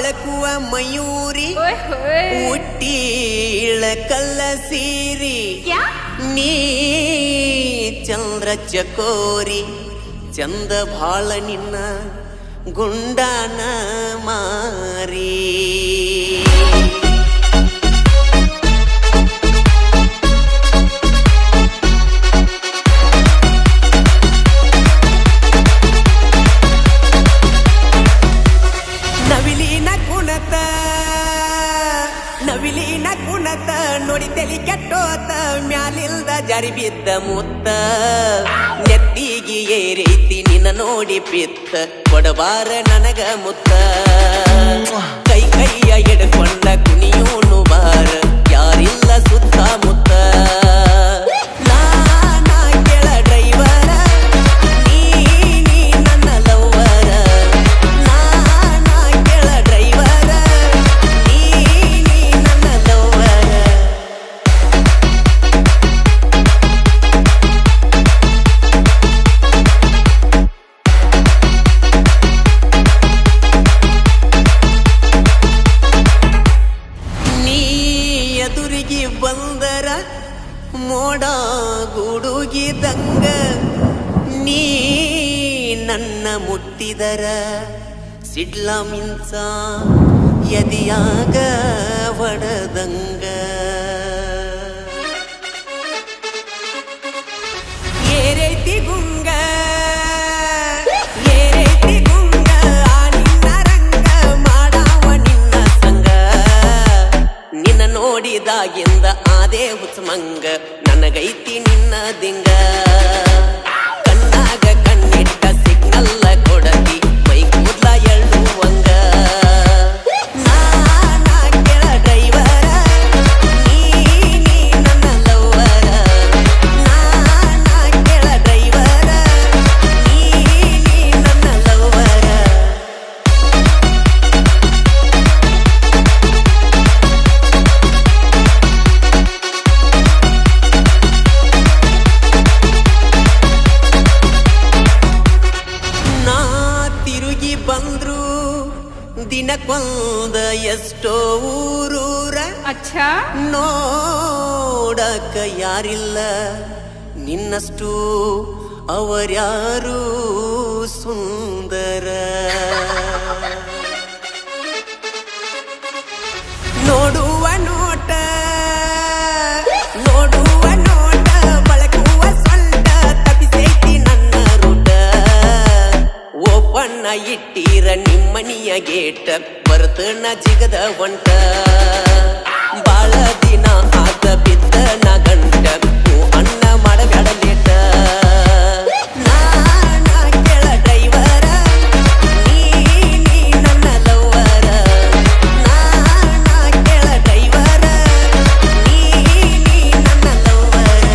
ಬಳಕುವ ಮಯೂರಿ ಉಟ್ಟೀಳ ಕಲ್ಲ ಸೀರಿ ನೀ ಚಂದ್ರ ಚಕೋರಿ ಚಂದ ಭಾಳ ನಿನ್ನ ಗುಂಡಾನ ಮಾರಿ ನವಿಲಿನ ಕುಣತ ನೋಡಿ ತಲಿ ಕೆಟ್ಟೋತ ಮ್ಯಾಲಿಲ್ದ ಜಾರಿ ಬಿದ್ದ ಮುತ್ತ ನೆತ್ತಿಗೆ ಏರೈತಿ ನಿನ್ನ ನೋಡಿ ಪಿತ್ತ ಕೊಡಬಾರ ನನಗ ಮುತ್ತ ಕೈ ಕೈಯ ಎಡ್ಕೊಂಡ ಕುಣಿಯೋನು ಬಾರ ಯಾರಿಲ್ಲ ಸುತ್ತ ಮುತ್ತ ಬಂದರ ಮೋಡ ಗುಡುಗಿದಂಗ ನೀ ನನ್ನ ಮುಟ್ಟಿದರ ಸಿಡ್ಲ ಮಿಂಚ ಎದಿಯಾಗ ಒಡದಂಗ ಏರೈತಿ ಗುಂಗ ನೋಡಿದಾಗಿಂದ ಆದೇ ಹುಚ್ಚಮಂಗ ನನಗೈತಿ ನಿನ್ನ ದಿಂಗ ಕಣ್ಣಾಗ ಕಣ್ಣಿಟ್ಟ ಸಿಗ್ನಲ್ಲ ಕೊಡತಿ ಮೈ ಕೂದ್ಲ ಎಳ್ಳುವಂಗ ನಾನಾ ಕೆಳ ಡ್ರೈವರ ನೀ ನನ್ನ ಲವ್ವರ ನಾನಾ ಕೆಳ ಡ್ರೈವರ ನೀ ನನ್ನ ಲವ್ವರ ಬಂದ್ರು ದಿನಕ್ಕೊಂದ ಎಷ್ಟೋ ಊರೂರ ನೋಡಕ ಯಾರಿಲ್ಲ ನಿನ್ನಷ್ಟು ಅವರ್ಯಾರು ಸುಂದರ ನೋಡುವ ನೋಟ ಬಳಕುವ ಸೊಂಟ ತಪ್ಪಿಸೈತಿ ನನ್ನ ರೂಟ ಓಪನ್ನ ಇಟ್ಟೀರ ನಿಮ್ಮನಿಯ ಗೇಟ ಬರ್ತನ ಜಿಗದ ಹೊಂಟ ಬಾಳ ದಿನ ಆತ ಬಿದ್ದ ನ ಗಂಟ ಅಣ್ಣ ಮಾಡಬೇಡ ಲೇಟ ನಾನಾ ಕೆಳ ಡ್ರೈವರ ನೀ ನನ್ನ ಲವ್ವರ ನಾನಾ ಕೆಳ ಡ್ರೈವರ ನೀ ನನ್ನ ಲವ್ವರ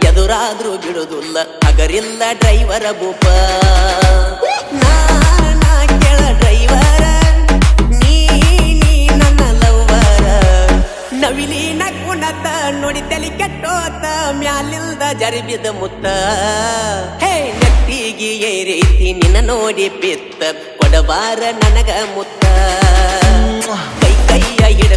ಎದುರಾದ್ರೂ ಬಿಡುದಿಲ್ಲ ಅಗರಿಲ್ಲ ಡ್ರೈವರ ಭೂಪ ನಾನಾ ಕೆಳ ಡ್ರೈವರ ನೀ ನನ್ನ ಲವ್ವರ ನವಿಲಿನ ಕುಣತ ನೋಡಿ ತಲಿ ಕೆಟ್ಟೋತ ಮ್ಯಾಲಿಲ್ದ ಜಾರಿ ಬಿದ್ದ ಮುತ್ತ ಹೇ ನೆತ್ತಿಗೆ ಏರೈತಿ ನಿನ್ನ ನೋಡಿ ಪಿತ್ತ ಕೊಡಬಾರ ನನಗ ಮುತ್ತ ಕೈ ಕೈಯ ಹಿಡ